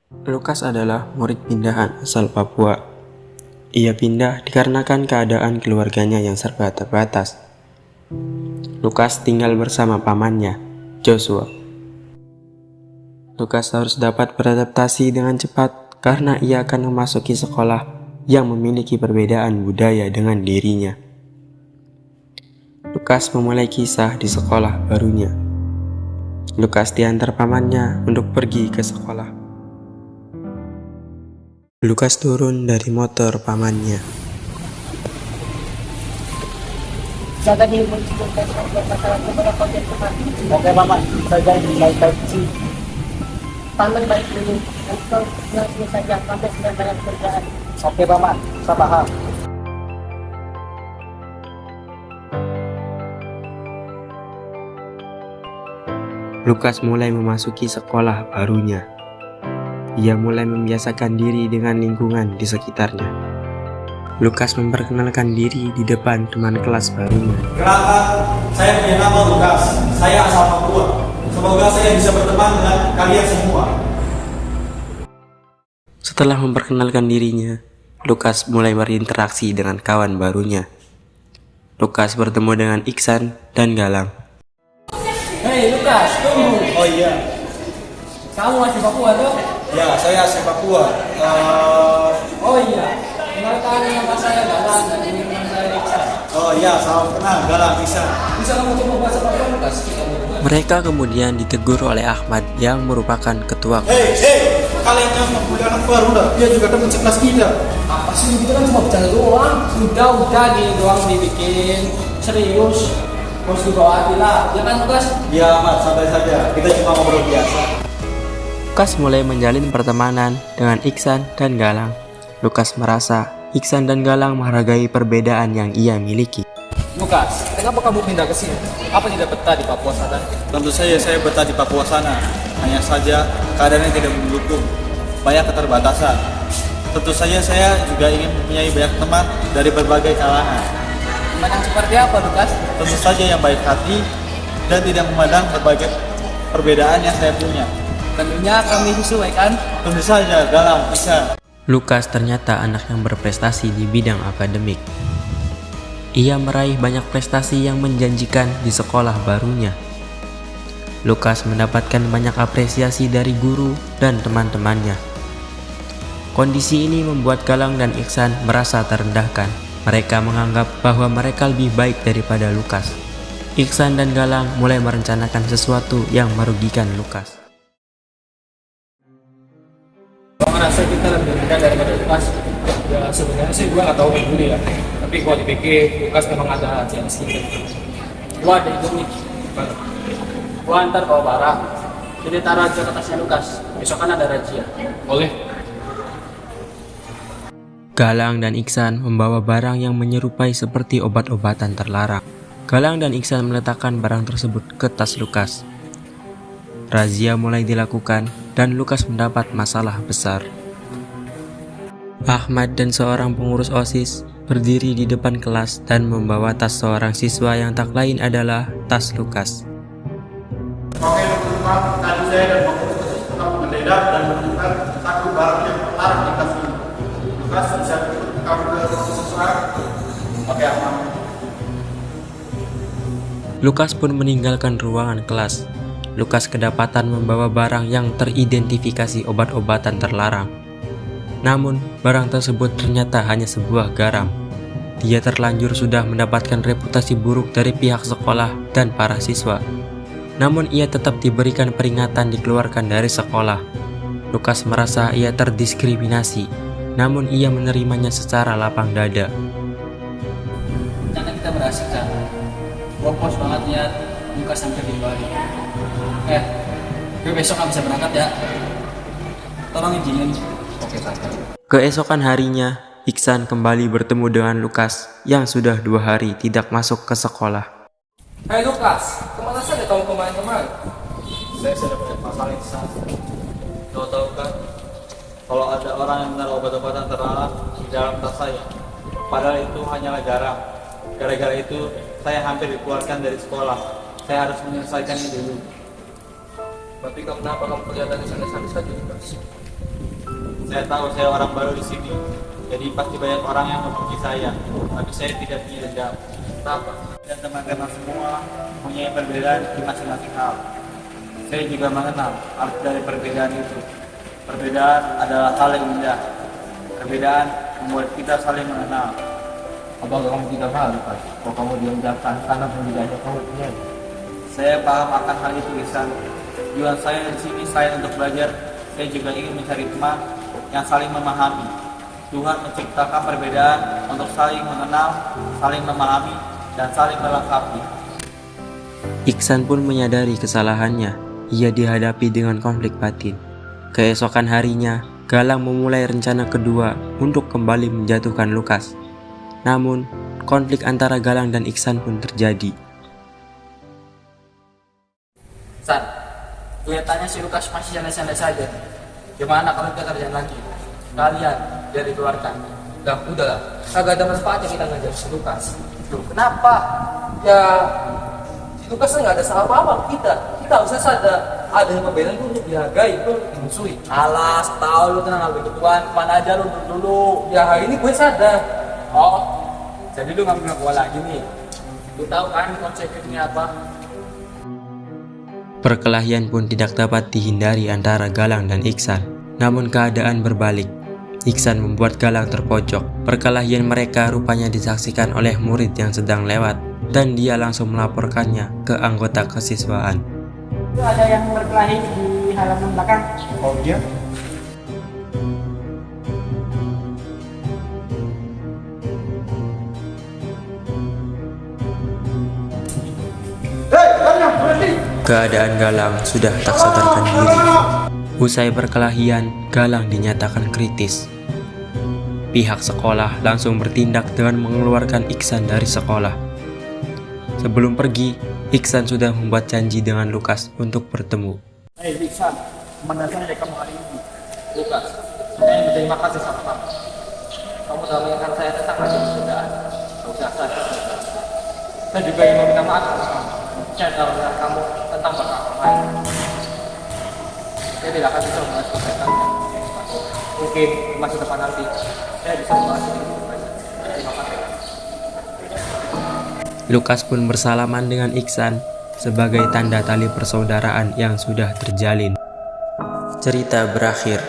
Lukas adalah murid pindahan asal Papua. Ia pindah dikarenakan keadaan keluarganya yang serba terbatas. Lukas tinggal bersama pamannya, Joshua. Lukas harus dapat beradaptasi dengan cepat karena ia akan memasuki sekolah yang memiliki perbedaan budaya dengan dirinya. Lukas memulai kisah di sekolah barunya. Lukas diantar pamannya untuk pergi ke sekolah. Lukas turun dari motor pamannya. Jaga diri masalah beberapa jam kemarin. Oke mama, saya baik-baik sih. Paman baik dulu. Engkau ngasih saja sampai sedang banyak kerjaan. Oke mama, saya paham. Lukas mulai memasuki sekolah barunya. Ia mulai membiasakan diri dengan lingkungan di sekitarnya. Lukas memperkenalkan diri di depan teman kelas barunya. Kenalkan, saya punya nama Lukas. Saya asal Papua. Semoga saya bisa berteman dengan kalian semua. Setelah memperkenalkan dirinya, Lukas mulai berinteraksi dengan kawan barunya. Lukas bertemu dengan Iksan dan Galang. Hei Lukas, tunggu. Oh iya, Kamu masih Papua dong? ya saya asal Papua. Oh iya. Kenalkan nama saya Galang dan ini teman saya Iksan. Oh iya, salam kenal, Galang bisa. Bisa kamu coba bahasa Papua Lukas? Mereka kemudian ditegur oleh Ahmad yang merupakan ketua. Hei, kalian yang membuli anak baru dah. Dia juga teman sekelas kita. Apa sih, kita kan cuma bercanda doang. Udah gini doang dibikin serius. Harus dibawa hati lah, ya kan Lukas? Ya Ahmad, santai saja. Kita cuma ngobrol biasa. Lukas mulai menjalin pertemanan dengan Iksan dan Galang. Lukas merasa Iksan dan Galang menghargai perbedaan yang ia miliki. Lukas, kenapa kamu pindah ke sini? Apa tidak betah di Papua sana? Tentu saja saya betah di Papua sana. Hanya saja keadaannya tidak mendukung. Banyak keterbatasan. Tentu saja saya juga ingin mempunyai banyak teman dari berbagai kalangan. Teman yang seperti apa Lukas? Tentu saja yang baik hati dan tidak memandang berbagai perbedaan yang saya punya. Tentunya kami sesuaikan. Tentu saja Galang bisa. Lukas ternyata anak yang berprestasi di bidang akademik. Ia meraih banyak prestasi yang menjanjikan di sekolah barunya. Lukas mendapatkan banyak apresiasi dari guru dan teman-temannya. Kondisi ini membuat Galang dan Iksan merasa terendahkan. Mereka menganggap bahwa mereka lebih baik daripada Lukas. Iksan dan Galang mulai merencanakan sesuatu yang merugikan Lukas. Gua ngerasa kita lebih rendah daripada Lukas. Ya sebenarnya sih gua nggak tahu dulu ya. Tapi gua dipikir Lukas memang ada jenis gitu. Gua ada itu nih. Gua antar bawa barang. Jadi taruh aja ke tasnya Lukas. Besok kan ada razia. Boleh. Galang dan Iksan membawa barang yang menyerupai seperti obat-obatan terlarang. Galang dan Iksan meletakkan barang tersebut ke tas Lukas. Razia mulai dilakukan dan Lukas mendapat masalah besar. Ahmad dan seorang pengurus OSIS berdiri di depan kelas dan membawa tas seorang siswa yang tak lain adalah tas Lukas. Oke teman-teman, tadi saya dan pengurus OSIS telah menggeledah dan menemukan satu barang yang terlarang di tas ini. Lukas bisa kamu ke ruang siswa. Oke Ahmad. Lukas pun meninggalkan ruangan kelas. Lukas kedapatan membawa barang yang teridentifikasi obat-obatan terlarang. Namun, barang tersebut ternyata hanya sebuah garam. Dia terlanjur sudah mendapatkan reputasi buruk dari pihak sekolah dan para siswa. Namun, ia tetap diberikan peringatan dikeluarkan dari sekolah. Lukas merasa ia terdiskriminasi, namun ia menerimanya secara lapang dada. Rencana kita berhasil kan? Gua puas banget lihat Lukas sampai di Bali. Gue besok gak bisa berangkat ya. Tolong izinin. Oke, Pak. Keesokan harinya, Iksan kembali bertemu dengan Lukas yang sudah 2 hari tidak masuk ke sekolah. Hai Lukas, kemana saja kamu kemarin-kemarin? Saya sudah punya masalah di sana. Kau tahu kan, kalau ada orang yang menaruh obat-obatan terlarang di dalam tas saya, padahal itu hanyalah garam. Gara-gara itu, saya hampir dikeluarkan dari sekolah. Saya harus menyelesaikannya dulu. Tapi kenapa kamu kelihatan santai-santai saja Lukas? Saya tahu saya orang baru di sini, jadi pasti banyak orang yang membenci saya. Tapi saya tidak punya dendam. Kenapa? Dan teman-teman semua punya perbedaan di masing-masing hal. Saya juga mengenal arti dari perbedaan itu. Perbedaan adalah hal yang indah. Perbedaan membuat kita saling mengenal. Apakah kamu tidak tahu, Lukas? Kalau kamu diamkan karena perbedaannya kamu punya. Saya paham akan hal itu, Ihsan. Tujuan saya di sini selain untuk belajar, saya juga ingin mencari teman yang saling memahami. Tuhan menciptakan perbedaan untuk saling mengenal, saling memahami, dan saling melengkapi. Iksan pun menyadari kesalahannya. Ia dihadapi dengan konflik batin. Keesokan harinya, Galang memulai rencana kedua untuk kembali menjatuhkan Lukas. Namun, konflik antara Galang dan Iksan pun terjadi. San, kelihatannya si Lukas masih santai-santai saja. Gimana kalau kita kerjaan lagi? Kalian biar dikeluarkan. Udahlah, agak ada manfaatnya kita ngajar si Lukas. Loh, kenapa? Ya, si Lukas nggak ada salah apa-apa kita. Kita harusnya ada yang membela itu untuk dihargai, itu dimusuhi. Alas, tahu lu tenang ambil ketuan, kemana aja lu dulu. Ya hari ini gue sadar. Oh, jadi lu ngambil gua lagi nih. Lu tahu kan konsekuensinya apa? Perkelahian pun tidak dapat dihindari antara Galang dan Iksan. Namun keadaan berbalik. Iksan membuat Galang terpojok. Perkelahian mereka rupanya disaksikan oleh murid yang sedang lewat, dan dia langsung melaporkannya ke anggota kesiswaan. Itu ada yang berkelahi di halaman belakang. Oh iya? Keadaan Galang sudah tak sadarkan diri. Usai perkelahian, Galang dinyatakan kritis. Pihak sekolah langsung bertindak dengan mengeluarkan Iksan dari sekolah. Sebelum pergi, Iksan sudah membuat janji dengan Lukas untuk bertemu. Hei Iksan, kemana saja kamu hari ini? Lukas, saya berterima kasih sama kamu. Kamu telah mengingatkan saya tentang rajin perbedaan. Gak usah saja. Saya juga ingin meminta maaf sama kamu. Saya telah mengingatkan kamu tentang bakal lain. Saya tidak akan bisa membahas kebaikannya. Mungkin di masa depan nanti saya bisa membahas ini dengan baik. Terima kasih. Lukas pun bersalaman dengan Iksan sebagai tanda tali persaudaraan yang sudah terjalin. Cerita berakhir.